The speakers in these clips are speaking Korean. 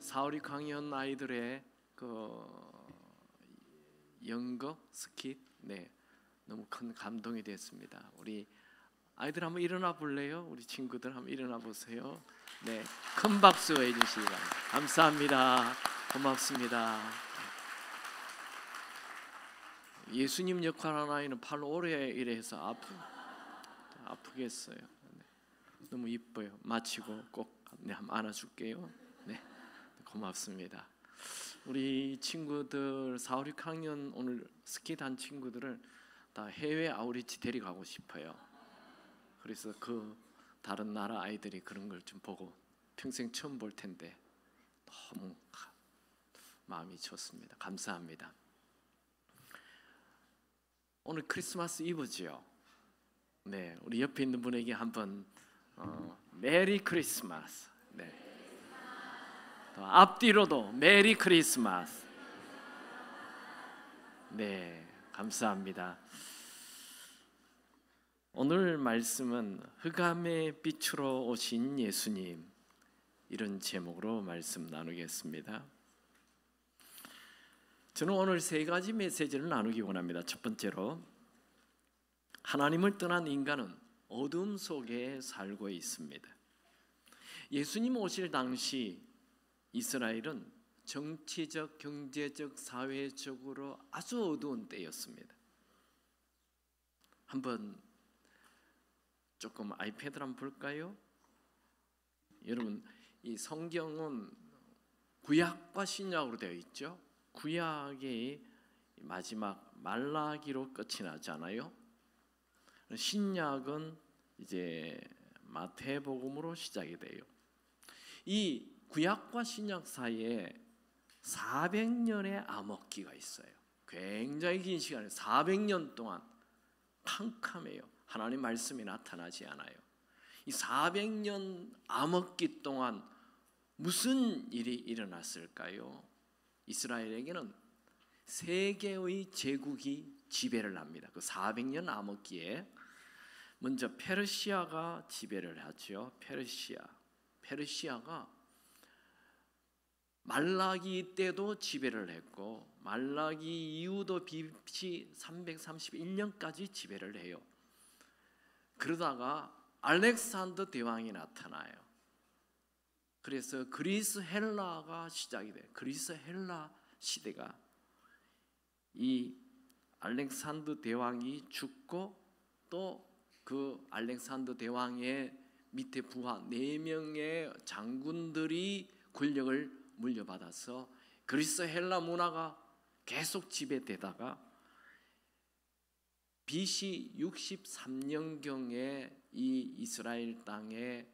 사우리 강연 아이들의 그 연극 스킷, 너무 큰 감동이 됐습니다. 우리 아이들 한번 일어나 볼래요? 우리 친구들 한번 일어나 보세요. 큰 박수 해주시기 바랍니다. 감사합니다. 고맙습니다. 예수님 역할하는 아이는 팔 오래 이래서 아프겠어요. 너무 이뻐요. 마치고 꼭 한번 안아줄게요. 고맙습니다. 우리 친구들 4, 6학년 오늘 스키 단 친구들을 다 해외 아우리치 데려가고 싶어요. 그래서 그 다른 나라 아이들이 그런 걸 좀 보고 평생 처음 볼 텐데 너무 마음이 좋습니다. 감사합니다. 오늘 크리스마스 이브지요. 우리 옆에 있는 분에게 한번 메리 크리스마스. 앞뒤로도 메리 크리스마스. 감사합니다. 오늘 말씀은 흑암의 빛으로 오신 예수님, 이런 제목으로 말씀 나누겠습니다. 저는 오늘 세 가지 메시지를 나누기 원합니다. 첫 번째로, 하나님을 떠난 인간은 어둠 속에 살고 있습니다. 예수님 오실 당시 이스라엘은 정치적, 경제적, 사회적으로 아주 어두운 때였습니다. 한번 조금 아이패드를 한번 볼까요? 여러분, 이 성경은 구약과 신약으로 되어 있죠. 구약이 마지막 말라기로 끝이 나잖아요. 신약은 이제 마태복음으로 시작이 돼요. 이 구약과 신약 사이에 400년의 암흑기가 있어요. 굉장히 긴 시간에 400년 동안 캄캄해요. 하나님 말씀이 나타나지 않아요. 이 400년 암흑기 동안 무슨 일이 일어났을까요? 이스라엘에게는 세 개의 제국이 지배를 합니다. 그 400년 암흑기에 먼저 페르시아가 지배를 하죠. 페르시아가 말라기 때도 지배를 했고 말라기 이후도 BC 331년까지 지배를 해요. 그러다가 알렉산더 대왕이 나타나요. 그래서 그리스 헬라가 시작이 돼요. 그리스 헬라 시대가 이 알렉산더 대왕이 죽고 또 그 알렉산더 대왕의 밑에 부하 4명의 장군들이 권력을 물려받아서 그리스 헬라 문화가 계속 지배되다가 BC 63년경에 이 이스라엘 땅에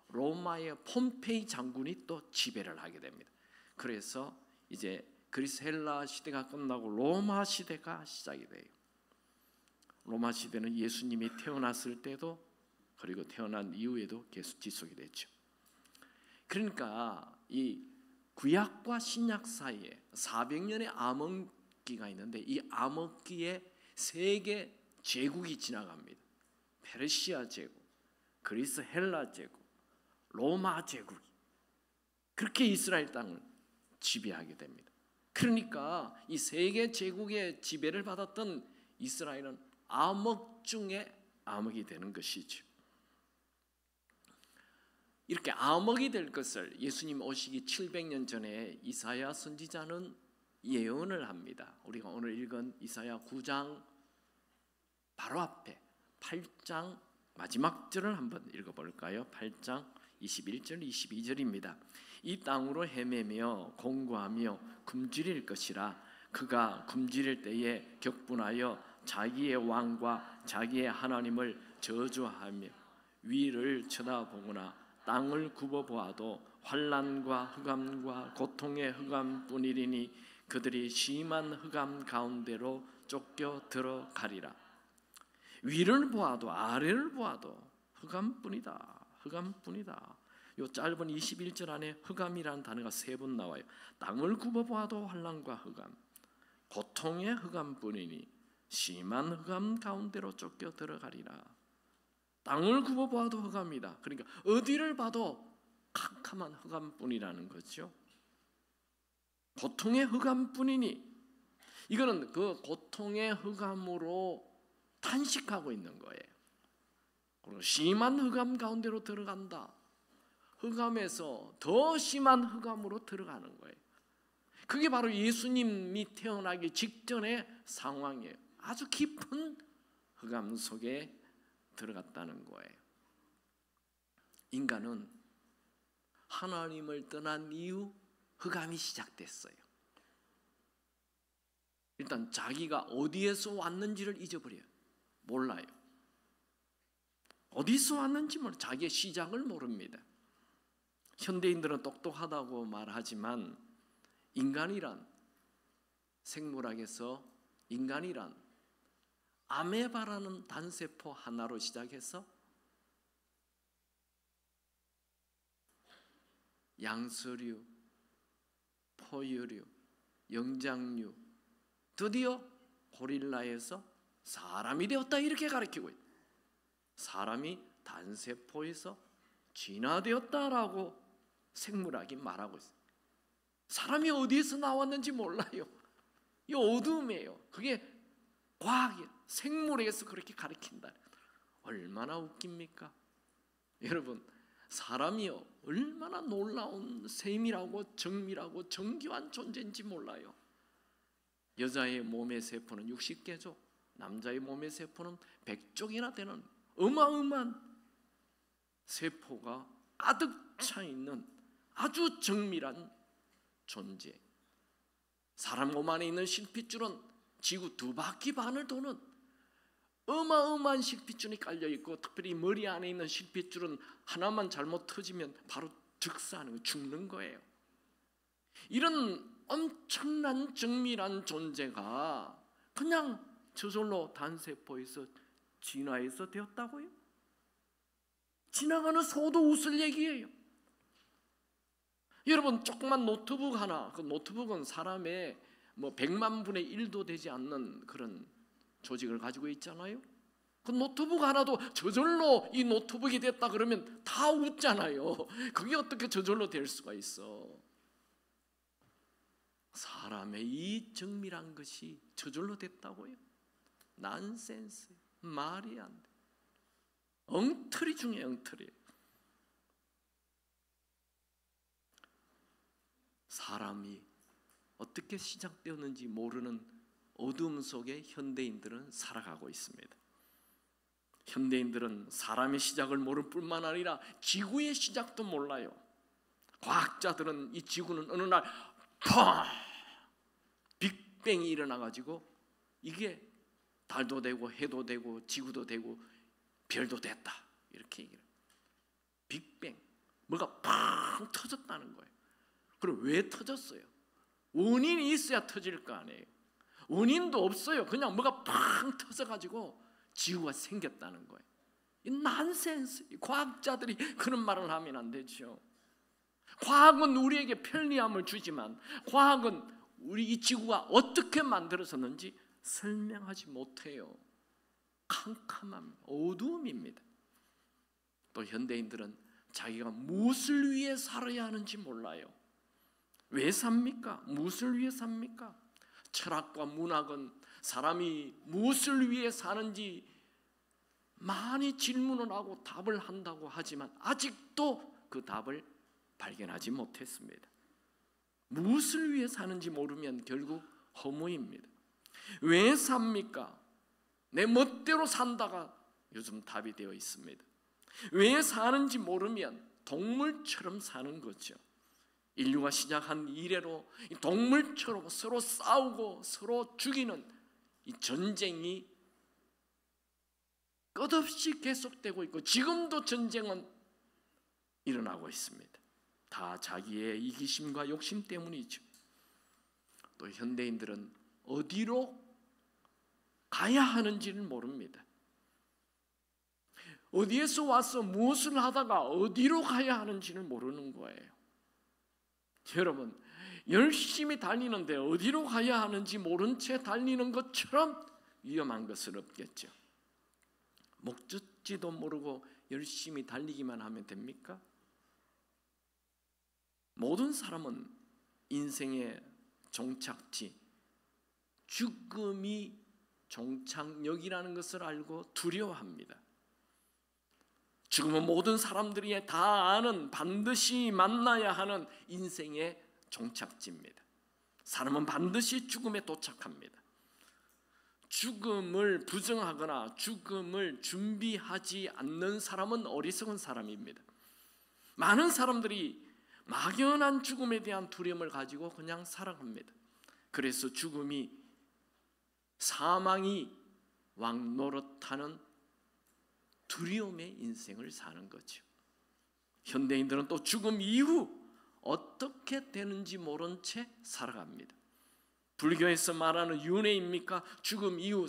로마의 폼페이 장군이 또 지배를 하게 됩니다. 그래서 이제 그리스 헬라 시대가 끝나고 로마 시대가 시작이 돼요. 로마 시대는 예수님이 태어났을 때도 그리고 태어난 이후에도 계속 지속이 됐죠. 그러니까 이 구약과 신약 사이에 400년의 암흑기가 있는데 이 암흑기에 세 개 제국이 지나갑니다. 페르시아 제국, 그리스 헬라 제국, 로마 제국이 그렇게 이스라엘 땅을 지배하게 됩니다. 그러니까 이 세 개 제국의 지배를 받았던 이스라엘은 암흑 중에 암흑이 되는 것이죠. 이렇게 암흑이 될 것을 예수님 오시기 700년 전에 이사야 선지자는 예언을 합니다. 우리가 오늘 읽은 이사야 9장 바로 앞에 8장 마지막 절을 한번 읽어볼까요? 8장 21절 22절입니다. 이 땅으로 헤매며 공고하며 굶주릴 것이라. 그가 굶주릴 때에 격분하여 자기의 왕과 자기의 하나님을 저주하며 위를 쳐다보거나 땅을 굽어보아도 환난과 흑암과 고통의 흑암뿐이리니 그들이 심한 흑암 가운데로 쫓겨 들어가리라. 위를 보아도 아래를 보아도 흑암뿐이다. 흑암뿐이다. 요 짧은 21절 안에 흑암이라는 단어가 3번 나와요. 땅을 굽어보아도 환난과 흑암, 고통의 흑암뿐이니 심한 흑암 가운데로 쫓겨 들어가리라. 땅을 굽어보아도 흑암이다. 그러니까 어디를 봐도 캄캄한 흑암뿐이라는 거죠. 고통의 흑암뿐이니 이거는 그 고통의 흑암으로 탄식하고 있는 거예요. 그리고 심한 흑암 가운데로 들어간다. 흑암에서 더 심한 흑암으로 들어가는 거예요. 그게 바로 예수님이 태어나기 직전의 상황이에요. 아주 깊은 흑암 속에 들어갔다는 거예요. 인간은 하나님을 떠난 이후 흑암이 시작됐어요. 일단 자기가 어디에서 왔는지를 잊어버려요. 몰라요. 어디서 왔는지 몰라요. 자기의 시작을 모릅니다. 현대인들은 똑똑하다고 말하지만 인간이란, 생물학에서 인간이란 아메바라는 단세포 하나로 시작해서 양서류, 포유류, 영장류, 드디어 고릴라에서 사람이 되었다 이렇게 가르치고 있다. 사람이 단세포에서 진화되었다라고 생물학이 말하고 있어요. 사람이 어디에서 나왔는지 몰라요. 이 어둠이에요. 그게 과학이에요. 생물학에서 그렇게 가르친다. 얼마나 웃깁니까? 여러분, 사람이요 얼마나 놀라운 세밀하고 정밀하고 정교한 존재인지 몰라요. 여자의 몸의 세포는 60개죠. 남자의 몸의 세포는 100쪽이나 되는 어마어마한 세포가 가득 차 있는 아주 정밀한 존재. 사람 몸 안에 있는 실핏줄은 지구 2바퀴 반을 도는 어마어마한 실핏줄이 깔려 있고, 특별히 머리 안에 있는 실핏줄은 하나만 잘못 터지면 바로 즉사하는 거, 죽는 거예요. 이런 엄청난 정밀한 존재가 그냥 저절로 단세포에서 진화해서 되었다고요? 지나가는 소도 웃을 얘기예요. 여러분, 조그만 노트북 하나, 그 노트북은 사람의 100만 분의 1도 되지 않는 그런 조직을 가지고 있잖아요. 그 노트북 하나도 저절로 이 노트북이 됐다 그러면 다 웃잖아요. 그게 어떻게 저절로 될 수가 있어? 사람의 이 정밀한 것이 저절로 됐다고요? 난센스, 말이 안 돼. 엉터리 중에 엉터리. 사람이 어떻게 시작되었는지 모르는 어둠 속에 현대인들은 살아가고 있습니다. 현대인들은 사람의 시작을 모를 뿐만 아니라 지구의 시작도 몰라요. 과학자들은 이 지구는 어느 날 펑! 빅뱅이 일어나가지고 이게 달도 되고 해도 되고 지구도 되고 별도 됐다 이렇게 얘기해요. 빅뱅, 뭐가 팡 터졌다는 거예요. 그럼 왜 터졌어요? 원인이 있어야 터질 거 아니에요. 원인도 없어요. 그냥 뭐가 팡 터져가지고 지구가 생겼다는 거예요. 이 난센스. 과학자들이 그런 말을 하면 안 되죠. 과학은 우리에게 편리함을 주지만 과학은 우리 이 지구가 어떻게 만들어졌는지 설명하지 못해요. 캄캄함, 어두움입니다. 또 현대인들은 자기가 무엇을 위해 살아야 하는지 몰라요. 왜 삽니까? 무엇을 위해 삽니까? 철학과 문학은 사람이 무엇을 위해 사는지 많이 질문을 하고 답을 한다고 하지만 아직도 그 답을 발견하지 못했습니다. 무엇을 위해 사는지 모르면 결국 허무입니다. 왜 삽니까? 내 멋대로 산다가 요즘 답이 되어 있습니다. 왜 사는지 모르면 동물처럼 사는 거죠. 인류가 시작한 이래로 동물처럼 서로 싸우고 서로 죽이는 이 전쟁이 끝없이 계속되고 있고 지금도 전쟁은 일어나고 있습니다. 다 자기의 이기심과 욕심 때문이죠. 또 현대인들은 어디로 가야 하는지를 모릅니다. 어디에서 와서 무엇을 하다가 어디로 가야 하는지를 모르는 거예요. 여러분, 열심히 달리는데 어디로 가야 하는지 모른 채 달리는 것처럼 위험한 것은 없겠죠. 목적지도 모르고 열심히 달리기만 하면 됩니까? 모든 사람은 인생의 종착지, 죽음이 종착역이라는 것을 알고 두려워합니다. 죽음은 모든 사람들이 다 아는 반드시 만나야 하는 인생의 종착지입니다. 사람은 반드시 죽음에 도착합니다. 죽음을 부정하거나 죽음을 준비하지 않는 사람은 어리석은 사람입니다. 많은 사람들이 막연한 죽음에 대한 두려움을 가지고 그냥 살아갑니다. 그래서 죽음이, 사망이 왕노릇하는 두려움의 인생을 사는 거죠. 현대인들은 또 죽음 이후 어떻게 되는지 모른 채 살아갑니다. 불교에서 말하는 윤회입니까? 죽음 이후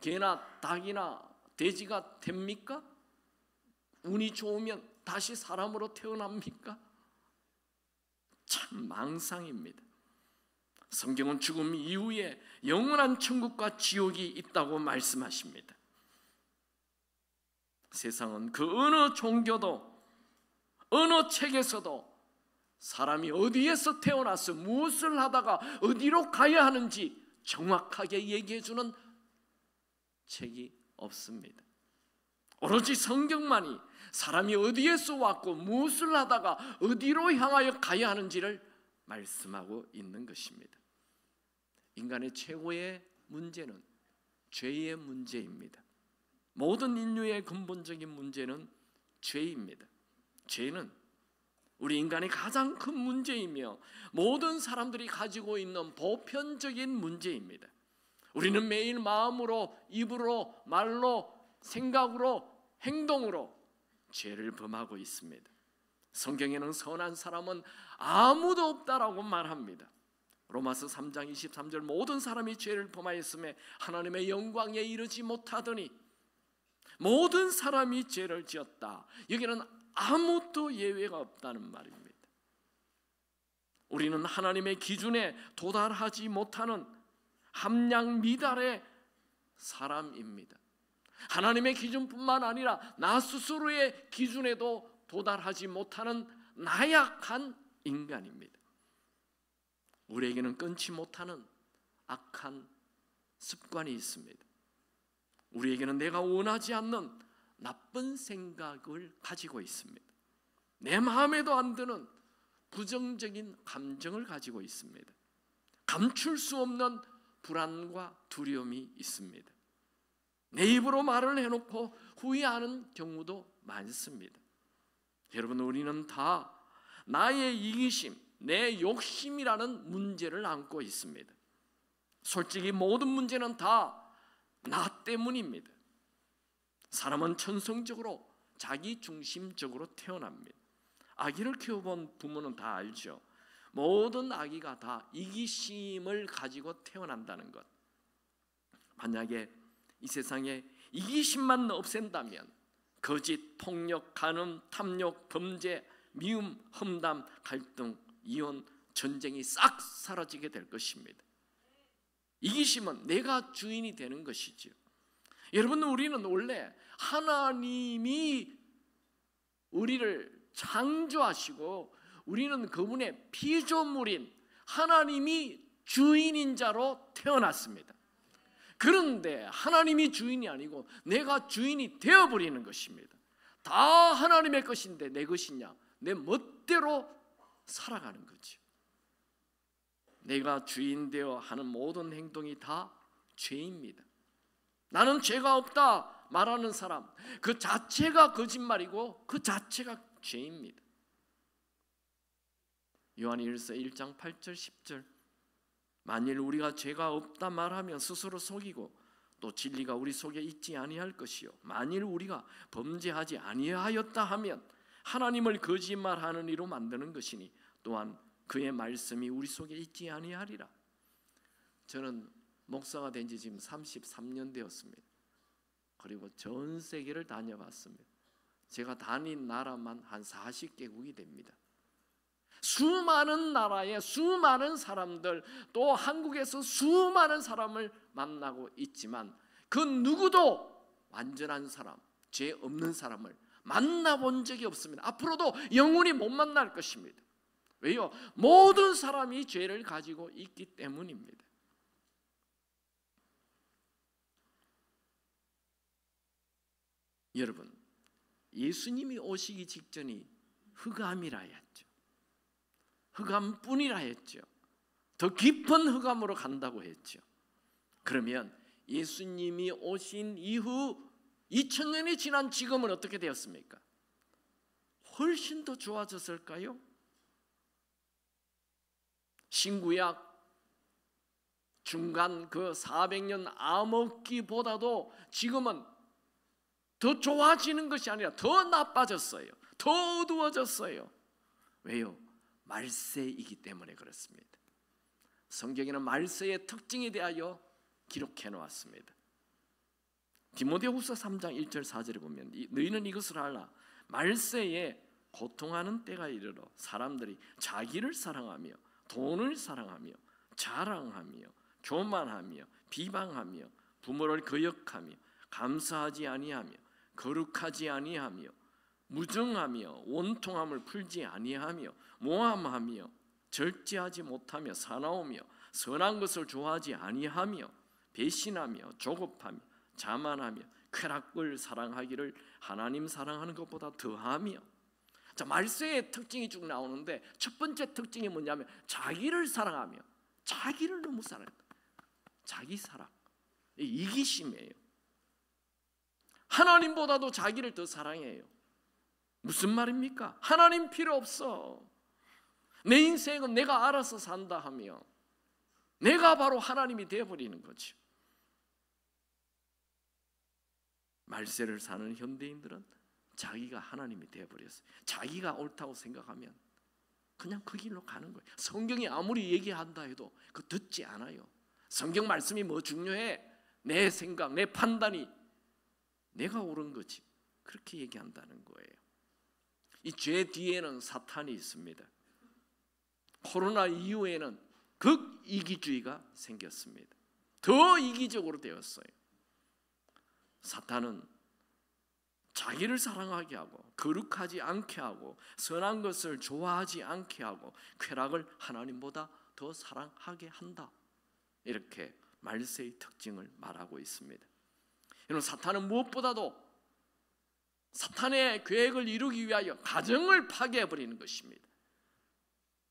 개나 닭이나 돼지가 됩니까? 운이 좋으면 다시 사람으로 태어납니까? 참 망상입니다. 성경은 죽음 이후에 영원한 천국과 지옥이 있다고 말씀하십니다. 세상은 그 어느 종교도 어느 책에서도 사람이 어디에서 태어나서 무엇을 하다가 어디로 가야 하는지 정확하게 얘기해주는 책이 없습니다. 오로지 성경만이 사람이 어디에서 왔고 무엇을 하다가 어디로 향하여 가야 하는지를 말씀하고 있는 것입니다. 인간의 최고의 문제는 죄의 문제입니다. 모든 인류의 근본적인 문제는 죄입니다. 죄는 우리 인간의 가장 큰 문제이며 모든 사람들이 가지고 있는 보편적인 문제입니다. 우리는 매일 마음으로, 입으로, 말로, 생각으로, 행동으로 죄를 범하고 있습니다. 성경에는 선한 사람은 아무도 없다라고 말합니다. 로마서 3장 23절 모든 사람이 죄를 범하였음에 하나님의 영광에 이르지 못하더니 모든 사람이 죄를 지었다. 여기는 아무도 예외가 없다는 말입니다. 우리는 하나님의 기준에 도달하지 못하는 함량 미달의 사람입니다. 하나님의 기준뿐만 아니라 나 스스로의 기준에도 도달하지 못하는 나약한 인간입니다. 우리에게는 끊지 못하는 악한 습관이 있습니다. 우리에게는 내가 원하지 않는 나쁜 생각을 가지고 있습니다. 내 마음에도 안 드는 부정적인 감정을 가지고 있습니다. 감출 수 없는 불안과 두려움이 있습니다. 내 입으로 말을 해놓고 후회하는 경우도 많습니다. 여러분, 우리는 다 나의 이기심, 내 욕심이라는 문제를 안고 있습니다. 솔직히 모든 문제는 다 나 때문입니다. 사람은 천성적으로 자기 중심적으로 태어납니다. 아기를 키워본 부모는 다 알죠. 모든 아기가 다 이기심을 가지고 태어난다는 것. 만약에 이 세상에 이기심만 없앤다면 거짓, 폭력, 간음, 탐욕, 범죄, 미움, 험담, 갈등, 이혼, 전쟁이 싹 사라지게 될 것입니다. 이기심은 내가 주인이 되는 것이죠. 여러분, 우리는 원래 하나님이 우리를 창조하시고 우리는 그분의 피조물인 하나님이 주인인 자로 태어났습니다. 그런데 하나님이 주인이 아니고 내가 주인이 되어버리는 것입니다. 다 하나님의 것인데 내 것이냐? 내 멋대로 살아가는 거죠. 내가 주인 되어 하는 모든 행동이 다 죄입니다. 나는 죄가 없다 말하는 사람, 그 자체가 거짓말이고 그 자체가 죄입니다. 요한일서 1장 8절 10절 만일 우리가 죄가 없다 말하면 스스로 속이고 또 진리가 우리 속에 있지 아니할 것이요 만일 우리가 범죄하지 아니하였다 하면 하나님을 거짓말하는 이로 만드는 것이니 또한 그의 말씀이 우리 속에 있지 아니하리라. 저는 목사가 된 지 지금 33년 되었습니다. 그리고 전 세계를 다녀봤습니다. 제가 다닌 나라만 한 40개국이 됩니다. 수많은 나라의 수많은 사람들, 또 한국에서 수많은 사람을 만나고 있지만 그 누구도 완전한 사람, 죄 없는 사람을 만나본 적이 없습니다. 앞으로도 영원히 못 만날 것입니다. 왜요? 모든 사람이 죄를 가지고 있기 때문입니다. 여러분, 예수님이 오시기 직전이 흑암이라 했죠. 흑암뿐이라 했죠. 더 깊은 흑암으로 간다고 했죠. 그러면 예수님이 오신 이후 2000년이 지난 지금은 어떻게 되었습니까? 훨씬 더 좋아졌을까요? 신구약 중간 그 400년 암흑기보다도 지금은 더 좋아지는 것이 아니라 더 나빠졌어요. 더 어두워졌어요. 왜요? 말세이기 때문에 그렇습니다. 성경에는 말세의 특징에 대하여 기록해 놓았습니다. 디모데후서 3장 1절 4절에 보면 너희는 이것을 알라. 말세에 고통하는 때가 이르러 사람들이 자기를 사랑하며 돈을 사랑하며 자랑하며 교만하며 비방하며 부모를 거역하며 감사하지 아니하며 거룩하지 아니하며 무정하며 원통함을 풀지 아니하며 모함하며 절제하지 못하며 사나우며 선한 것을 좋아하지 아니하며 배신하며 조급하며 자만하며 쾌락을 사랑하기를 하나님 사랑하는 것보다 더하며. 자, 말세의 특징이 쭉 나오는데 첫 번째 특징이 뭐냐면 자기를 사랑하며, 자기를 너무 사랑한다. 자기 사랑, 이기심이에요. 하나님보다도 자기를 더 사랑해요. 무슨 말입니까? 하나님 필요 없어. 내 인생은 내가 알아서 산다 하며 내가 바로 하나님이 되어버리는 거죠. 말세를 사는 현대인들은 자기가 하나님이 되어버렸어요. 자기가 옳다고 생각하면 그냥 그 길로 가는 거예요. 성경이 아무리 얘기한다 해도 그거 듣지 않아요. 성경 말씀이 뭐 중요해? 내 생각, 내 판단이 내가 옳은 거지. 그렇게 얘기한다는 거예요. 이 죄 뒤에는 사탄이 있습니다. 코로나 이후에는 극이기주의가 생겼습니다. 더 이기적으로 되었어요. 사탄은 자기를 사랑하게 하고 거룩하지 않게 하고 선한 것을 좋아하지 않게 하고 쾌락을 하나님보다 더 사랑하게 한다. 이렇게 말세의 특징을 말하고 있습니다. 여러분, 사탄은 무엇보다도 사탄의 계획을 이루기 위하여 가정을 파괴해버리는 것입니다.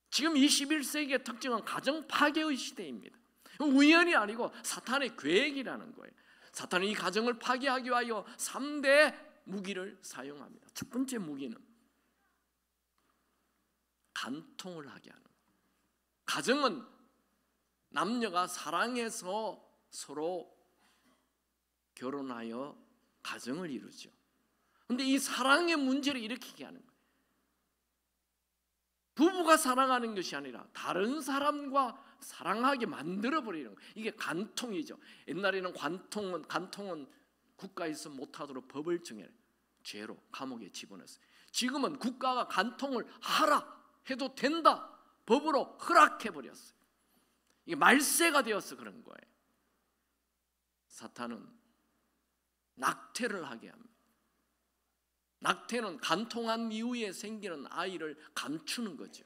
지금 21세기의 특징은 가정 파괴의 시대입니다. 우연이 아니고 사탄의 계획이라는 거예요. 사탄은 이 가정을 파괴하기 위하여 3대 무기를 사용합니다. 첫 번째 무기는 간통을 하게 하는 거예요. 가정은 남녀가 사랑해서 서로 결혼하여 가정을 이루죠. 그런데 이 사랑의 문제를 일으키게 하는 거예요. 부부가 사랑하는 것이 아니라 다른 사람과 사랑하게 만들어버리는 거예요. 이게 간통이죠. 옛날에는 간통은 국가에서 못하도록 법을 정해 죄로 감옥에 집어넣었어요. 지금은 국가가 간통을 하라 해도 된다 법으로 허락해버렸어요. 이게 말세가 되어서 그런 거예요. 사탄은 낙태를 하게 합니다. 낙태는 간통한 이후에 생기는 아이를 감추는 거죠.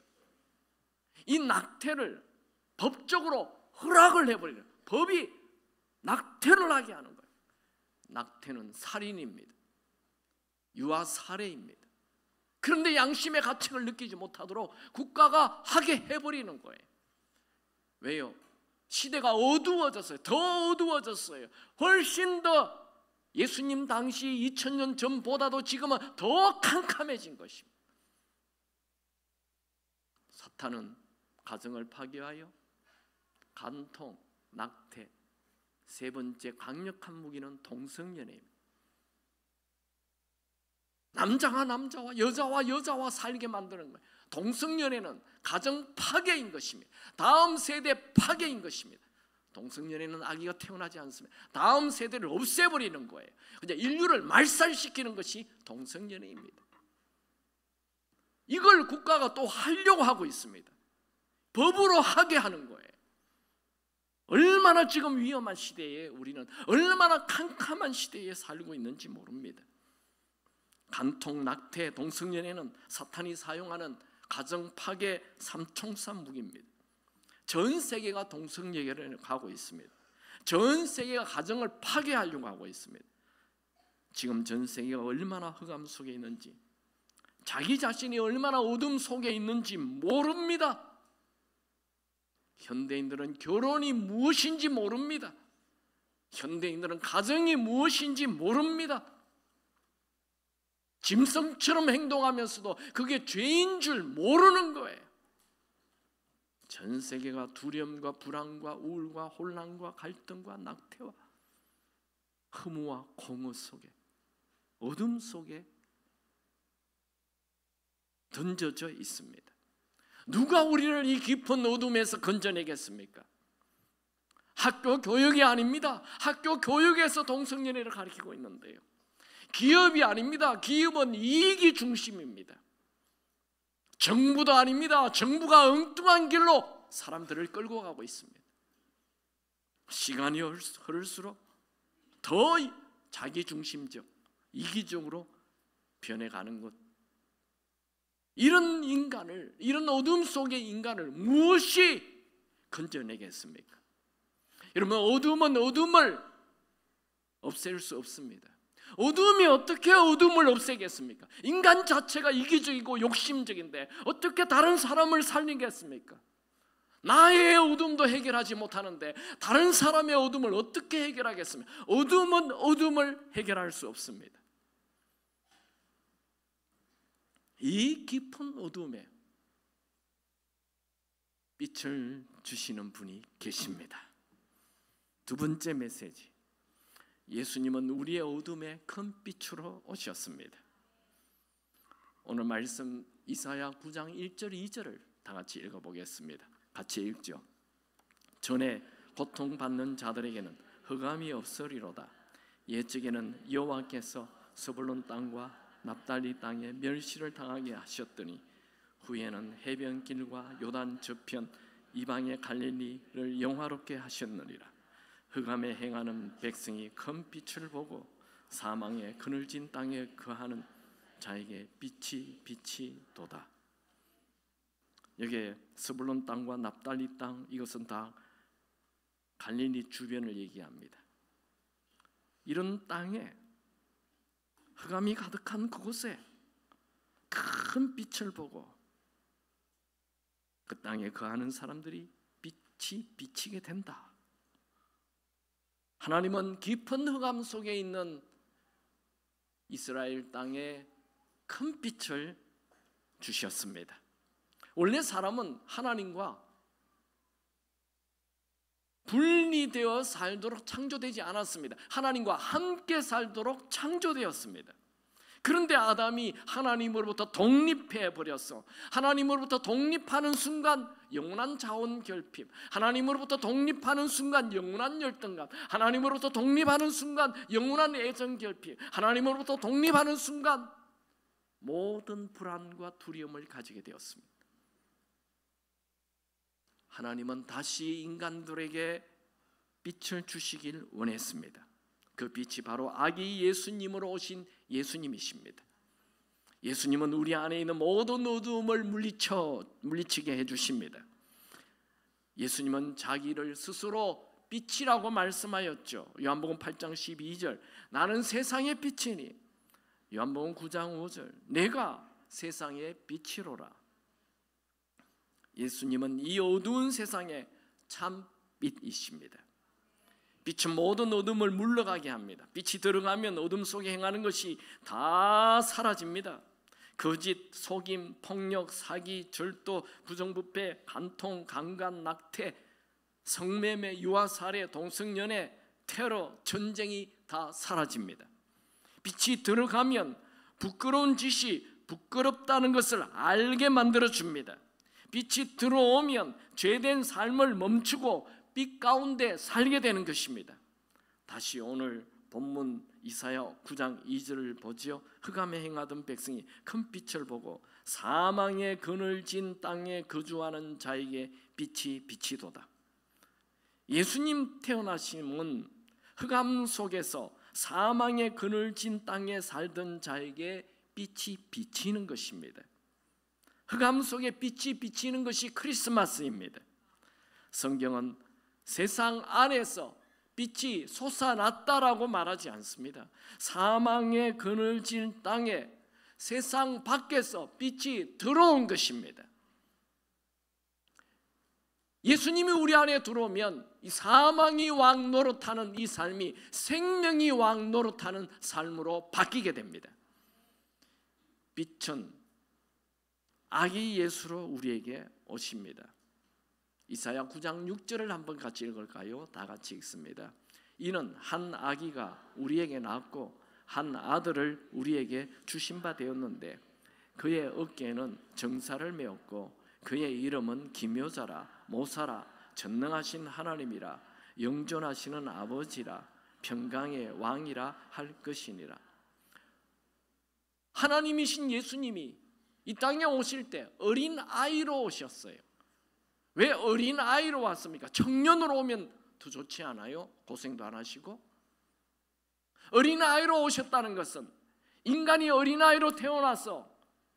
이 낙태를 법적으로 허락을 해버리는, 법이 낙태를 하게 하는 거예요. 낙태는 살인입니다. 유아 살해입니다. 그런데 양심의 가책을 느끼지 못하도록 국가가 하게 해버리는 거예요. 왜요? 시대가 어두워졌어요. 더 어두워졌어요. 훨씬 더 예수님 당시 2000년 전보다도 지금은 더 캄캄해진 것입니다. 사탄은 가정을 파괴하여 간통, 낙태, 세 번째 강력한 무기는 동성연애입니다. 남자가 남자와 여자와 살게 만드는 거예요. 동성연애는 가정 파괴인 것입니다. 다음 세대 파괴인 것입니다. 동성연애는 아기가 태어나지 않습니다. 다음 세대를 없애버리는 거예요. 그냥 인류를 말살시키는 것이 동성연애입니다. 이걸 국가가 또 하려고 하고 있습니다. 법으로 하게 하는 거예요. 얼마나 지금 위험한 시대에 우리는 얼마나 캄캄한 시대에 살고 있는지 모릅니다. 간통, 낙태, 동성연애는 사탄이 사용하는 가정 파괴 삼총사 무기입니다. 전 세계가 동성애를 가고 있습니다. 전 세계가 가정을 파괴하려고 하고 있습니다. 지금 전 세계가 얼마나 흑암 속에 있는지, 자기 자신이 얼마나 어둠 속에 있는지 모릅니다. 현대인들은 결혼이 무엇인지 모릅니다. 현대인들은 가정이 무엇인지 모릅니다. 짐승처럼 행동하면서도 그게 죄인 줄 모르는 거예요. 전 세계가 두려움과 불안과 우울과 혼란과 갈등과 낙태와 흠우와 공허 속에, 어둠 속에 던져져 있습니다. 누가 우리를 이 깊은 어둠에서 건져내겠습니까? 학교 교육이 아닙니다. 학교 교육에서 동성연애를 가르치고 있는데요. 기업이 아닙니다. 기업은 이익이 중심입니다. 정부도 아닙니다. 정부가 엉뚱한 길로 사람들을 끌고 가고 있습니다. 시간이 흐를수록 더 자기중심적, 이기적으로 변해가는 것, 이런 인간을, 이런 어둠 속의 인간을 무엇이 건져내겠습니까? 여러분, 어둠은 어둠을 없앨 수 없습니다. 어둠이 어떻게 어둠을 없애겠습니까? 인간 자체가 이기적이고 욕심적인데 어떻게 다른 사람을 살리겠습니까? 나의 어둠도 해결하지 못하는데 다른 사람의 어둠을 어떻게 해결하겠습니까? 어둠은 어둠을 해결할 수 없습니다. 이 깊은 어둠에 빛을 주시는 분이 계십니다. 두 번째 메시지, 예수님은 우리의 어둠에 큰 빛으로 오셨습니다. 오늘 말씀 이사야 9장 1절 2절을 다 같이 읽어보겠습니다. 같이 읽죠. 전에 고통받는 자들에게는 흑암이 없으리로다. 옛적에는 여호와께서 스불론 땅과 납달리 땅에 멸시를 당하게 하셨더니 후에는 해변길과 요단 저편 이방의 갈릴리를 영화롭게 하셨느니라. 흑암에 행하는 백성이 큰 빛을 보고 사망의 그늘진 땅에 거하는 자에게 빛이 도다. 여기에 스불론 땅과 납달리 땅, 이것은 다 갈릴리 주변을 얘기합니다. 이런 땅에, 흑암이 가득한 그곳에 큰 빛을 보고 그 땅에 거하는 사람들이 빛이 비치게 된다. 하나님은 깊은 흑암 속에 있는 이스라엘 땅에 큰 빛을 주셨습니다. 원래 사람은 하나님과 분리되어 살도록 창조되지 않았습니다. 하나님과 함께 살도록 창조되었습니다. 그런데 아담이 하나님으로부터 독립해 버렸어. 하나님으로부터 독립하는 순간 영원한 자원 결핍, 하나님으로부터 독립하는 순간 영원한 열등감, 하나님으로부터 독립하는 순간 영원한 애정 결핍, 하나님으로부터 독립하는 순간 모든 불안과 두려움을 가지게 되었습니다. 하나님은 다시 인간들에게 빛을 주시길 원했습니다. 그 빛이 바로 아기 예수님으로 오신 예수님이십니다. 예수님은 우리 안에 있는 모든 어두움을 물리치게 해주십니다. 예수님은 자기를 스스로 빛이라고 말씀하였죠. 요한복음 8장 12절, 나는 세상의 빛이니. 요한복음 9장 5절, 내가 세상의 빛이로라. 예수님은 이 어두운 세상의 참 빛이십니다. 빛은 모든 어둠을 물러가게 합니다. 빛이 들어가면 어둠 속에 행하는 것이 다 사라집니다. 거짓, 속임, 폭력, 사기, 절도, 부정부패, 간통, 강간, 낙태, 성매매, 유아살해, 동성연애, 테러, 전쟁이 다 사라집니다. 빛이 들어가면 부끄러운 짓이 부끄럽다는 것을 알게 만들어줍니다. 빛이 들어오면 죄된 삶을 멈추고 빛 가운데 살게 되는 것입니다. 다시 오늘 본문 이사야 9장 2절을 보지요. 흑암에 행하던 백성이 큰 빛을 보고 사망의 그늘진 땅에 거주하는 자에게 빛이 도다. 예수님 태어나심은 흑암 속에서 사망의 그늘진 땅에 살던 자에게 빛이 비치는 것입니다. 흑암 속에 빛이 비치는 것이 크리스마스입니다. 성경은 세상 안에서 빛이 솟아났다라고 말하지 않습니다. 사망의 그늘진 땅에 세상 밖에서 빛이 들어온 것입니다. 예수님이 우리 안에 들어오면 이 사망이 왕 노릇하는 이 삶이 생명이 왕 노릇하는 삶으로 바뀌게 됩니다. 빛은 아기 예수로 우리에게 오십니다. 이사야 9장 6절을 한번 같이 읽을까요? 다 같이 읽습니다. 이는 한 아기가 우리에게 낳았고 한 아들을 우리에게 주신 바 되었는데 그의 어깨에는 정사를 메었고 그의 이름은 기묘자라 모사라 전능하신 하나님이라 영존하시는 아버지라 평강의 왕이라 할 것이니라. 하나님이신 예수님이 이 땅에 오실 때 어린 아이로 오셨어요. 왜 어린 아이로 왔습니까? 청년으로 오면 더 좋지 않아요? 고생도 안 하시고. 어린 아이로 오셨다는 것은 인간이 어린 아이로 태어나서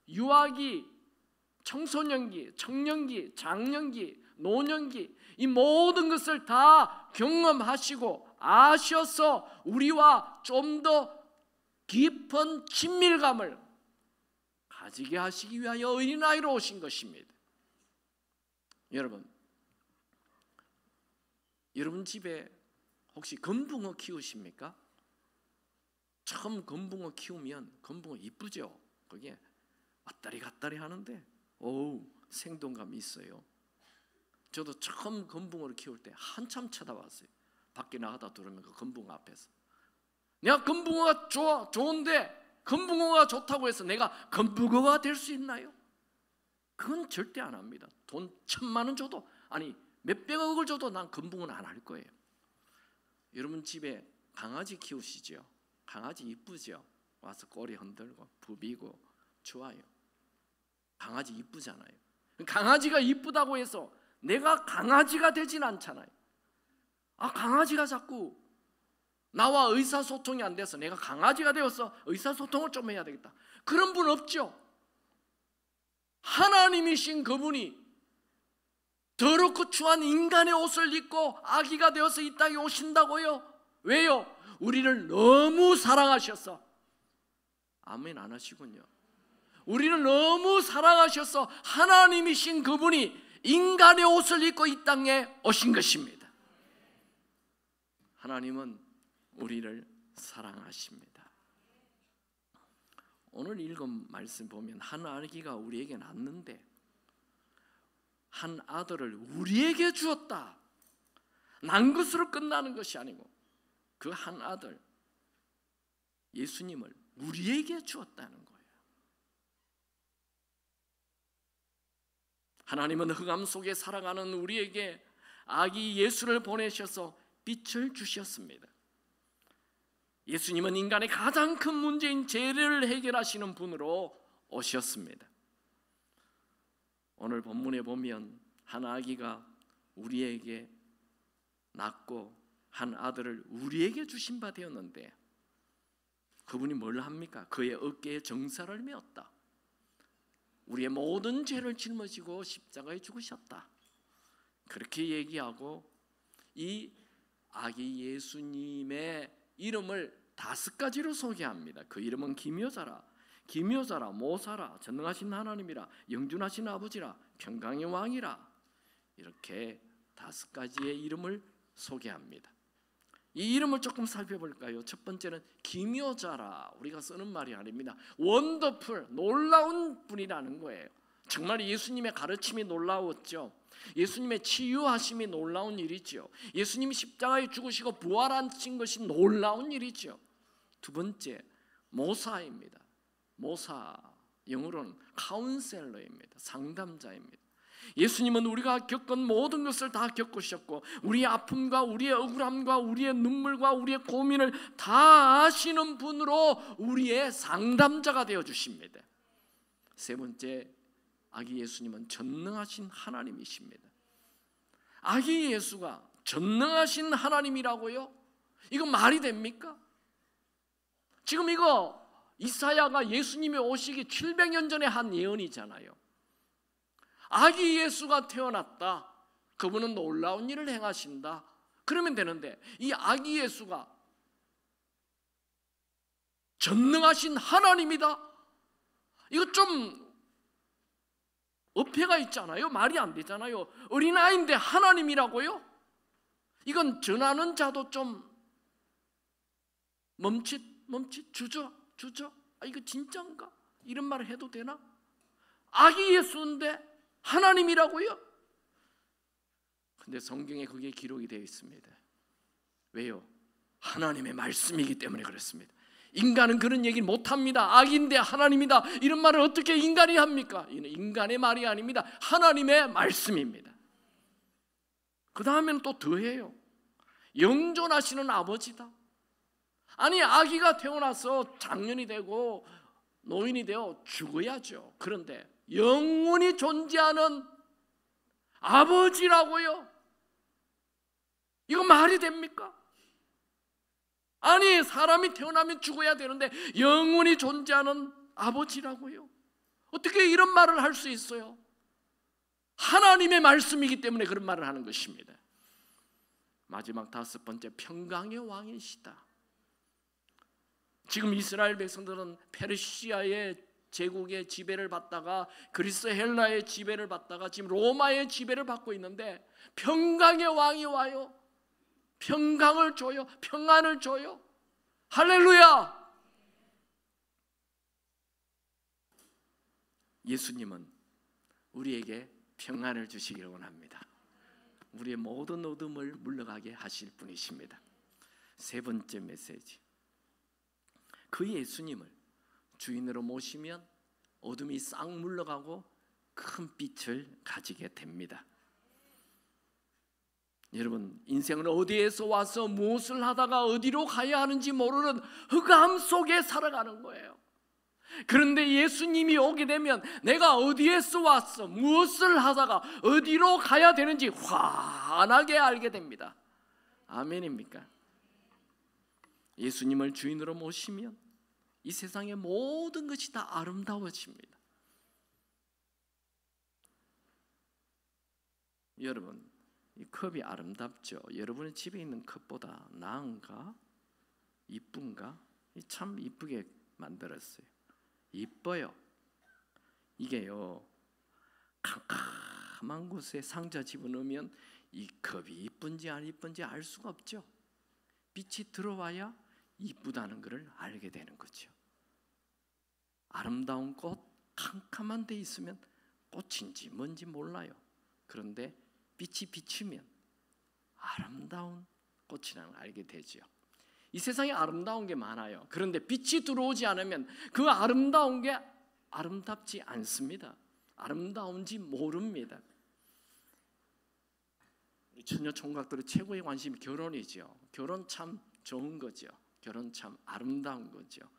유아기, 청소년기, 청년기, 장년기, 노년기 이 모든 것을 다 경험하시고 아셔서 우리와 좀 더 깊은 친밀감을 가지게 하시기 위하여 어린아이로 오신 것입니다. 여러분 집에 혹시 금붕어 키우십니까? 처음 금붕어 키우면 금붕어 이쁘죠? 그게 왔다리 갔다리 하는데 생동감이 있어요. 저도 처음 금붕어를 키울 때 한참 쳐다봤어요. 밖에 나가다 들으면 그 금붕어 앞에서 내가 금붕어가 좋은데 금붕어가 좋다고 해서 내가 금붕어가 될 수 있나요? 그건 절대 안 합니다. 돈 1,000만 원 줘도 아니 몇백억을 줘도 난 금붕어는 안 할 거예요. 여러분 집에 강아지 키우시죠? 강아지 이쁘죠? 와서 꼬리 흔들고 부비고 좋아요. 강아지 이쁘잖아요. 강아지가 이쁘다고 해서 내가 강아지가 되진 않잖아요. 강아지가 자꾸 나와 의사소통이 안 돼서 내가 강아지가 되어서 의사소통을 좀 해야 되겠다. 그런 분 없죠. 하나님이신 그분이 더럽고 추한 인간의 옷을 입고 아기가 되어서 이 땅에 오신다고요? 왜요? 우리를 너무 사랑하셔서. 아멘 안 하시군요. 우리를 너무 사랑하셔서 하나님이신 그분이 인간의 옷을 입고 이 땅에 오신 것입니다. 하나님은 우리를 사랑하십니다. 오늘 읽은 말씀 보면 한 아기가 우리에게 낳았는데 한 아들을 우리에게 주었다. 난 것으로 끝나는 것이 아니고 그 한 아들 예수님을 우리에게 주었다는 거예요. 하나님은 흑암 속에 살아가는 우리에게 아기 예수를 보내셔서 빛을 주셨습니다. 예수님은 인간의 가장 큰 문제인 죄를 해결하시는 분으로 오셨습니다. 오늘 본문에 보면 한 아기가 우리에게 낳고 한 아들을 우리에게 주신 바 되었는데 그분이 뭘 합니까? 그의 어깨에 정사를 메었다. 우리의 모든 죄를 짊어지고 십자가에 죽으셨다. 그렇게 얘기하고 이 아기 예수님의 이름을 5가지로 소개합니다. 그 이름은 기묘자라, 모사라, 전능하신 하나님이라, 영존하신 아버지라, 평강의 왕이라. 이렇게 5가지의 이름을 소개합니다. 이 이름을 조금 살펴볼까요? 첫 번째는 기묘자라. 우리가 쓰는 말이 아닙니다. 원더풀, 놀라운 분이라는 거예요. 정말 예수님의 가르침이 놀라웠죠. 예수님의 치유하심이 놀라운 일이죠. 예수님이 십자가에 죽으시고 부활하신 것이 놀라운 일이죠. 두 번째, 모사입니다. 모사, 영어로는 카운셀러입니다. 상담자입니다. 예수님은 우리가 겪은 모든 것을 다 겪으셨고 우리의 아픔과 우리의 억울함과 우리의 눈물과 우리의 고민을 다 아시는 분으로 우리의 상담자가 되어주십니다. 세 번째, 아기 예수님은 전능하신 하나님이십니다. 아기 예수가 전능하신 하나님이라고요? 이거 말이 됩니까? 지금 이거 이사야가 예수님이 오시기 700년 전에 한 예언이잖아요. 아기 예수가 태어났다. 그분은 놀라운 일을 행하신다. 그러면 되는데 이 아기 예수가 전능하신 하나님이다. 이거 좀 어폐가 있잖아요. 말이 안 되잖아요. 어린아이인데 하나님이라고요? 이건 전하는 자도 좀 멈칫 주저. 이거 진짜인가? 이런 말을 해도 되나? 아기 예수인데 하나님이라고요? 근데 성경에 그게 기록이 되어 있습니다. 왜요? 하나님의 말씀이기 때문에 그렇습니다. 인간은 그런 얘기를 못합니다. 아기인데 하나님이다, 이런 말을 어떻게 인간이 합니까? 이는 인간의 말이 아닙니다. 하나님의 말씀입니다. 그 다음에는 또 더해요. 영존하시는 아버지다. 아니, 아기가 태어나서 장년이 되고 노인이 되어 죽어야죠. 그런데 영원히 존재하는 아버지라고요? 이거 말이 됩니까? 아니, 사람이 태어나면 죽어야 되는데 영원히 존재하는 아버지라고요? 어떻게 이런 말을 할 수 있어요? 하나님의 말씀이기 때문에 그런 말을 하는 것입니다. 마지막 다섯 번째, 평강의 왕이시다. 지금 이스라엘 백성들은 페르시아의 제국의 지배를 받다가 그리스 헬라의 지배를 받다가 지금 로마의 지배를 받고 있는데 평강의 왕이 와요. 평강을 줘요. 평안을 줘요. 할렐루야! 예수님은 우리에게 평안을 주시기를 원합니다. 우리의 모든 어둠을 물러가게 하실 분이십니다. 세 번째 메시지, 그 예수님을 주인으로 모시면 어둠이 싹 물러가고 큰 빛을 가지게 됩니다. 여러분, 인생은 어디에서 와서 무엇을 하다가 어디로 가야 하는지 모르는 흑암 속에 살아가는 거예요. 그런데 예수님이 오게 되면 내가 어디에서 왔어, 무엇을 하다가 어디로 가야 되는지 환하게 알게 됩니다. 아멘입니까? 예수님을 주인으로 모시면 이 세상의 모든 것이 다 아름다워집니다. 여러분, 이 컵이 아름답죠? 여러분의 집에 있는 컵보다 나은가? 이쁜가? 참 이쁘게 만들었어요. 이뻐요. 이게요, 캄캄한 곳에 상자 집어넣으면 이 컵이 이쁜지 안 이쁜지 알 수가 없죠. 빛이 들어와야 이쁘다는 것을 알게 되는 거죠. 아름다운 꽃, 캄캄한 데 있으면 꽃인지 뭔지 몰라요. 그런데 빛이 비치면 아름다운 꽃이라는 걸 알게 되죠. 이 세상에 아름다운 게 많아요. 그런데 빛이 들어오지 않으면 그 아름다운 게 아름답지 않습니다. 아름다운지 모릅니다. 우리 처녀 총각들의 최고의 관심이 결혼이죠. 결혼 참 좋은 거죠. 결혼 참 아름다운 거죠.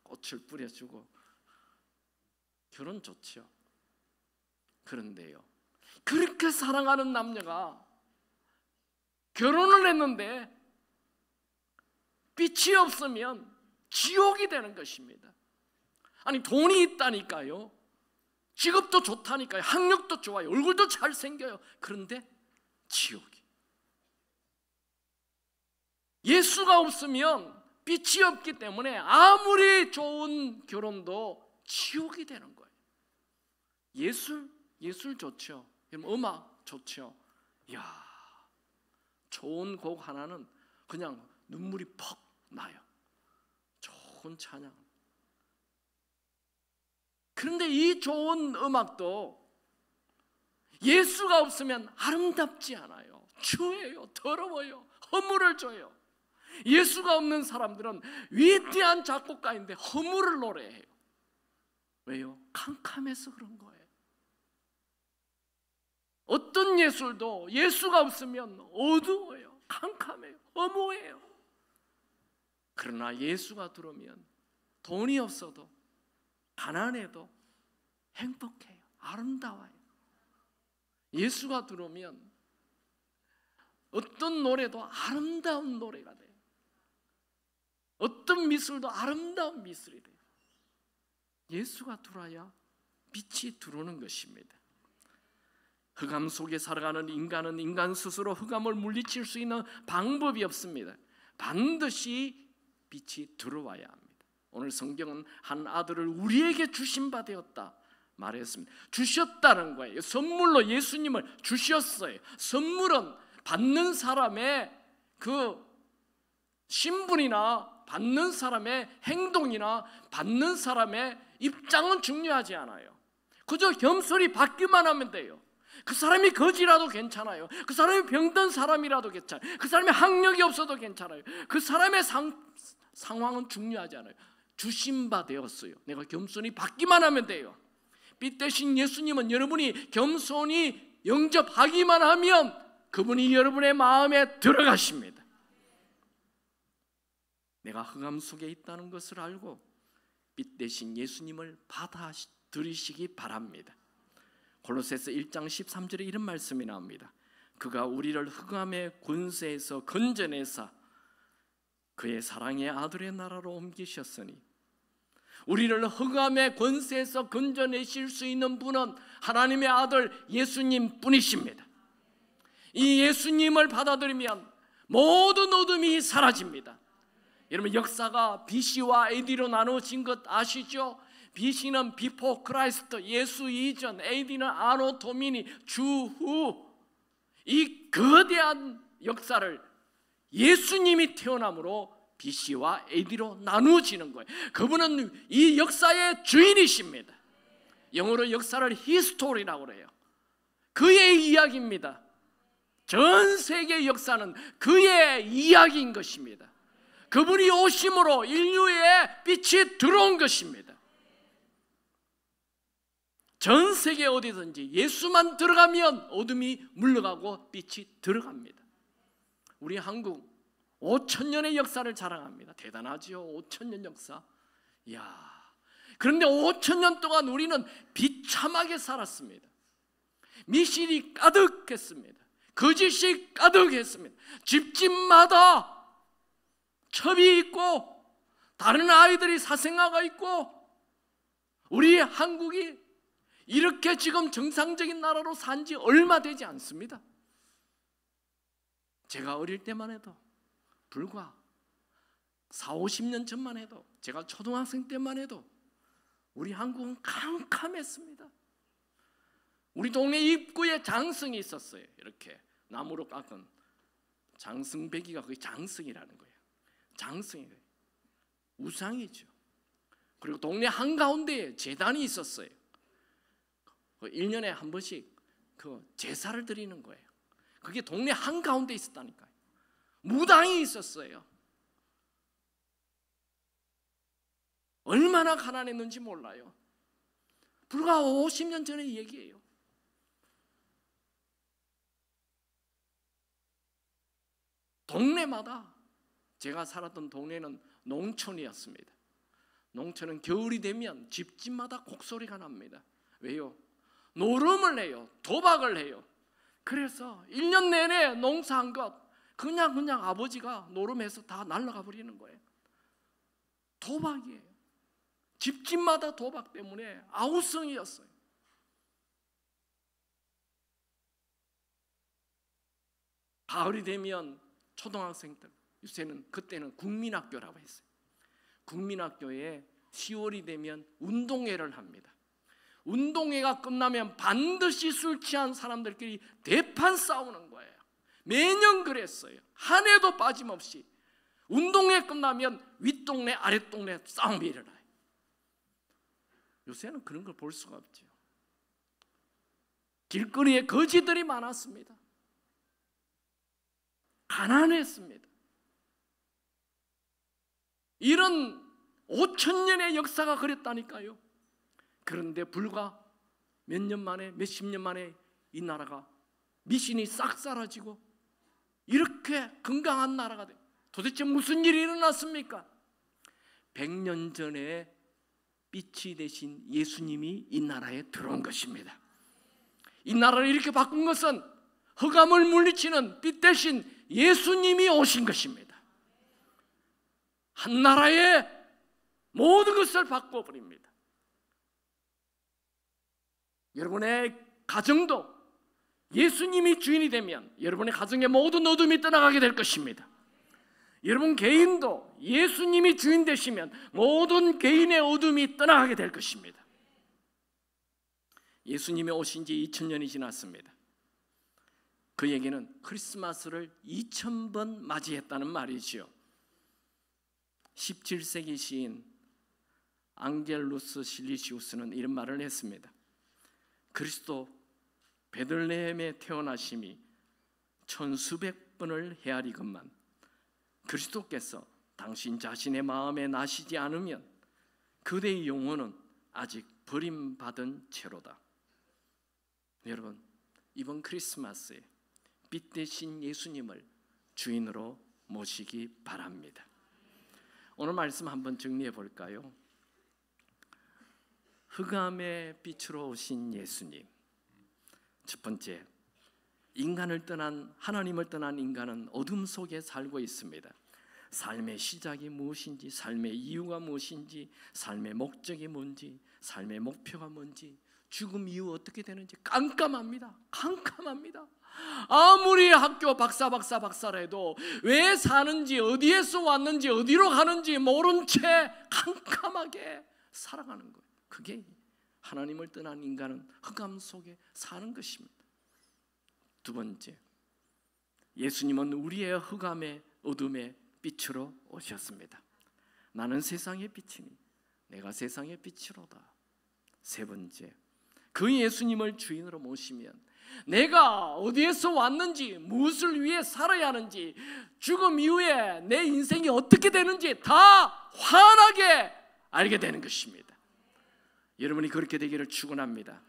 꽃을 뿌려주고 결혼 좋죠. 그런데요, 그렇게 사랑하는 남녀가 결혼을 했는데 빛이 없으면 지옥이 되는 것입니다. 아니, 돈이 있다니까요, 직업도 좋다니까요, 학력도 좋아요, 얼굴도 잘생겨요. 그런데 지옥이. 예수가 없으면 빛이 없기 때문에 아무리 좋은 결혼도 지옥이 되는 거예요. 예술 좋죠. 음악 좋죠. 이야, 좋은 곡 하나는 그냥 눈물이 퍽 나요. 좋은 찬양. 그런데 이 좋은 음악도 예수가 없으면 아름답지 않아요. 추해요, 더러워요, 허물을 줘요. 예수가 없는 사람들은 위대한 작곡가인데 허물을 노래해요. 왜요? 캄캄해서 그런 거예요. 어떤 예술도 예수가 없으면 어두워요, 캄캄해요, 허무해요. 그러나 예수가 들어오면 돈이 없어도 가난해도 행복해요, 아름다워요. 예수가 들어오면 어떤 노래도 아름다운 노래가 돼요. 어떤 미술도 아름다운 미술이 돼요. 예수가 들어와야 빛이 들어오는 것입니다. 흑암 속에 살아가는 인간은 인간 스스로 흑암을 물리칠 수 있는 방법이 없습니다. 반드시 빛이 들어와야 합니다. 오늘 성경은 한 아들을 우리에게 주신 바 되었다 말했습니다. 주셨다는 거예요. 선물로 예수님을 주셨어요. 선물은 받는 사람의 그 신분이나 받는 사람의 행동이나 받는 사람의 입장은 중요하지 않아요. 그저 겸손히 받기만 하면 돼요. 그 사람이 거지라도 괜찮아요. 그 사람이 병든 사람이라도 괜찮아요. 그 사람이 학력이 없어도 괜찮아요. 그 사람의 상황은 중요하지 않아요. 주신 바 되었어요. 내가 겸손히 받기만 하면 돼요. 빛 대신 예수님은 여러분이 겸손히 영접하기만 하면 그분이 여러분의 마음에 들어가십니다. 내가 흑암 속에 있다는 것을 알고 빛 대신 예수님을 받아들이시기 바랍니다. 골로새서 1장 13절에 이런 말씀이 나옵니다. 그가 우리를 흑암의 권세에서 건져내사 그의 사랑의 아들의 나라로 옮기셨으니, 우리를 흑암의 권세에서 건져내실 수 있는 분은 하나님의 아들 예수님 뿐이십니다. 이 예수님을 받아들이면 모든 어둠이 사라집니다. 여러분, 역사가 BC와 AD로 나누어진 것 아시죠? BC는 비포 크라이스트, 예수 이전, AD는 아노 도미니, 주후. 이 거대한 역사를 예수님이 태어남으로 BC와 AD로 나누어지는 거예요. 그분은 이 역사의 주인이십니다. 영어로 역사를 히스토리라고 그래요. 그의 이야기입니다. 전 세계 역사는 그의 이야기인 것입니다. 그분이 오심으로 인류의 빛이 들어온 것입니다. 전 세계 어디든지 예수만 들어가면 어둠이 물러가고 빛이 들어갑니다. 우리 한국 5,000년의 역사를 자랑합니다. 대단하지요. 5,000년 역사. 이야. 그런데 5,000년 동안 우리는 비참하게 살았습니다. 미신이 가득했습니다. 거짓이 가득했습니다. 집집마다 첩이 있고 다른 아이들이 사생아가 있고, 우리 한국이 이렇게 지금 정상적인 나라로 산 지 얼마 되지 않습니다. 제가 어릴 때만 해도, 불과 40-50년 전만 해도, 제가 초등학생 때만 해도 우리 한국은 캄캄했습니다. 우리 동네 입구에 장승이 있었어요. 이렇게 나무로 깎은 장승배기가 그게 장승이라는 거예요. 장승이 우상이죠. 그리고 동네 한가운데에 제단이 있었어요. 1년에 한 번씩 그 제사를 드리는 거예요. 그게 동네 한가운데 있었다니까요. 무당이 있었어요. 얼마나 가난했는지 몰라요. 불과 50년 전의 얘기예요. 동네마다, 제가 살았던 동네는 농촌이었습니다. 농촌은 겨울이 되면 집집마다 곡소리가 납니다. 왜요? 노름을 해요. 도박을 해요. 그래서 1년 내내 농사한 것 그냥 아버지가 노름해서 다 날아가 버리는 거예요. 도박이에요. 집집마다 도박 때문에 아우성이었어요. 가을이 되면 초등학생들, 요새는 그때는 국민학교라고 했어요. 국민학교에 10월이 되면 운동회를 합니다. 운동회가 끝나면 반드시 술 취한 사람들끼리 대판 싸우는 거예요. 매년 그랬어요. 한 해도 빠짐없이 운동회 끝나면 윗동네 아랫동네 싸움이 일어나요. 요새는 그런 걸 볼 수가 없죠. 길거리에 거지들이 많았습니다. 가난했습니다. 이런 5,000년의 역사가 그랬다니까요. 그런데 불과 몇 년 만에, 몇십 년 만에 이 나라가 미신이 싹 사라지고 이렇게 건강한 나라가 돼요. 도대체 무슨 일이 일어났습니까? 100년 전에 빛이 되신 예수님이 이 나라에 들어온 것입니다. 이 나라를 이렇게 바꾼 것은 흑암을 물리치는 빛 대신 예수님이 오신 것입니다. 한 나라의 모든 것을 바꿔버립니다. 여러분의 가정도 예수님이 주인이 되면 여러분의 가정의 모든 어둠이 떠나가게 될 것입니다. 여러분 개인도 예수님이 주인 되시면 모든 개인의 어둠이 떠나가게 될 것입니다. 예수님이 오신 지 2000년이 지났습니다. 그 얘기는 크리스마스를 2000번 맞이했다는 말이지요. 17세기 시인 앙겔루스 실리시우스는 이런 말을 했습니다. 그리스도 베들레헴에 태어나심이 천수백 번을 헤아리건만 그리스도께서 당신 자신의 마음에 나시지 않으면 그대의 영혼은 아직 버림받은 채로다. 여러분, 이번 크리스마스에 빛 대신 예수님을 주인으로 모시기 바랍니다. 오늘 말씀 한번 정리해 볼까요? 흑암의 빛으로 오신 예수님. 첫 번째, 하나님을 떠난 인간은 어둠 속에 살고 있습니다. 삶의 시작이 무엇인지, 삶의 이유가 무엇인지, 삶의 목적이 뭔지, 삶의 목표가 뭔지, 죽음 이후 어떻게 되는지 깜깜합니다. 아무리 학교 박사라 해도 왜 사는지, 어디에서 왔는지, 어디로 가는지 모른 채 깜깜하게 살아가는 거예요. 그게 하나님을 떠난 인간은 흑암 속에 사는 것입니다. 두 번째, 예수님은 우리의 흑암의 어둠의 빛으로 오셨습니다. 나는 세상의 빛이니 내가 세상의 빛이로다. 세 번째, 그 예수님을 주인으로 모시면 내가 어디에서 왔는지, 무엇을 위해 살아야 하는지, 죽음 이후에 내 인생이 어떻게 되는지 다 환하게 알게 되는 것입니다. 여러분이 그렇게 되기를 축원합니다.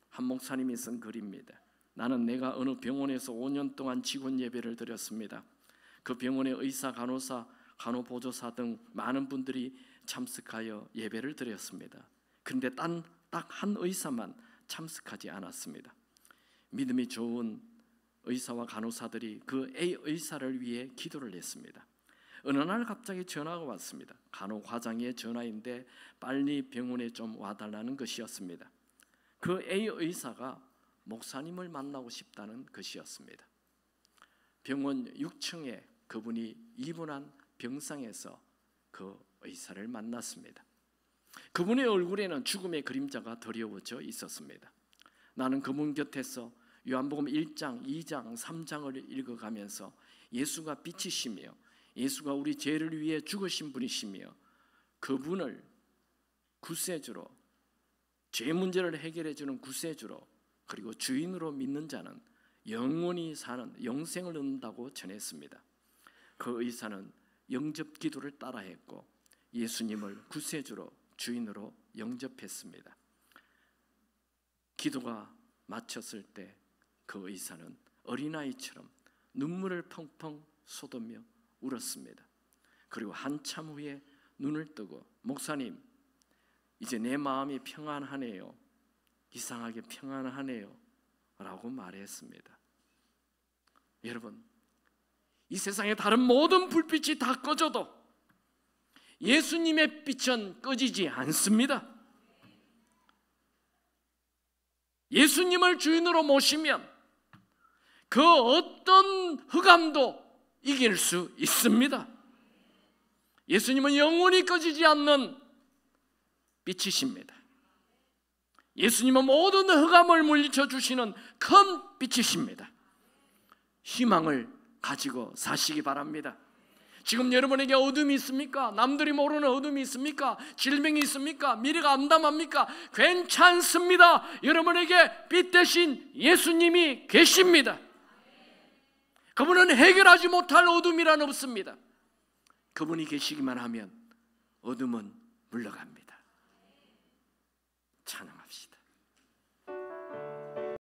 한 목사님이 쓴 글입니다. 나는 내가 어느 병원에서 5년 동안 직원 예배를 드렸습니다. 그 병원의 의사, 간호사, 간호보조사 등 많은 분들이 참석하여 예배를 드렸습니다. 그런데 딱 한 의사만 참석하지 않았습니다. 믿음이 좋은 의사와 간호사들이 그 A 의사를 위해 기도를 했습니다. 어느 날 갑자기 전화가 왔습니다. 간호과장의 전화인데 빨리 병원에 좀 와달라는 것이었습니다. 그 A 의사가 목사님을 만나고 싶다는 것이었습니다. 병원 6층에 그분이 입원한 병상에서 그 의사를 만났습니다. 그분의 얼굴에는 죽음의 그림자가 드리워져 있었습니다. 나는 그분 곁에서 요한복음 1장, 2장, 3장을 읽어가면서 예수가 빛이시며 예수가 우리 죄를 위해 죽으신 분이시며 그분을 구세주로, 죄 문제를 해결해 주는 구세주로, 그리고 주인으로 믿는 자는 영원히 사는 영생을 얻는다고 전했습니다. 그 의사는 영접 기도를 따라했고 예수님을 구세주로, 주인으로 영접했습니다. 기도가 마쳤을 때 그 의사는 어린아이처럼 눈물을 펑펑 쏟으며 울었습니다. 그리고 한참 후에 눈을 뜨고 목사님, 이제 내 마음이 평안하네요. 이상하게 평안하네요 라고 말했습니다. 여러분, 이 세상의 다른 모든 불빛이 다 꺼져도 예수님의 빛은 꺼지지 않습니다. 예수님을 주인으로 모시면 그 어떤 흑암도 이길 수 있습니다. 예수님은 영원히 꺼지지 않는 빛이십니다. 예수님은 모든 흑암을 물리쳐 주시는 큰 빛이십니다. 희망을 가지고 사시기 바랍니다. 지금 여러분에게 어둠이 있습니까? 남들이 모르는 어둠이 있습니까? 질병이 있습니까? 미래가 암담합니까? 괜찮습니다. 여러분에게 빛 대신 예수님이 계십니다. 그분은 해결하지 못할 어둠이란 없습니다. 그분이 계시기만 하면 어둠은 물러갑니다. 찬양합니다.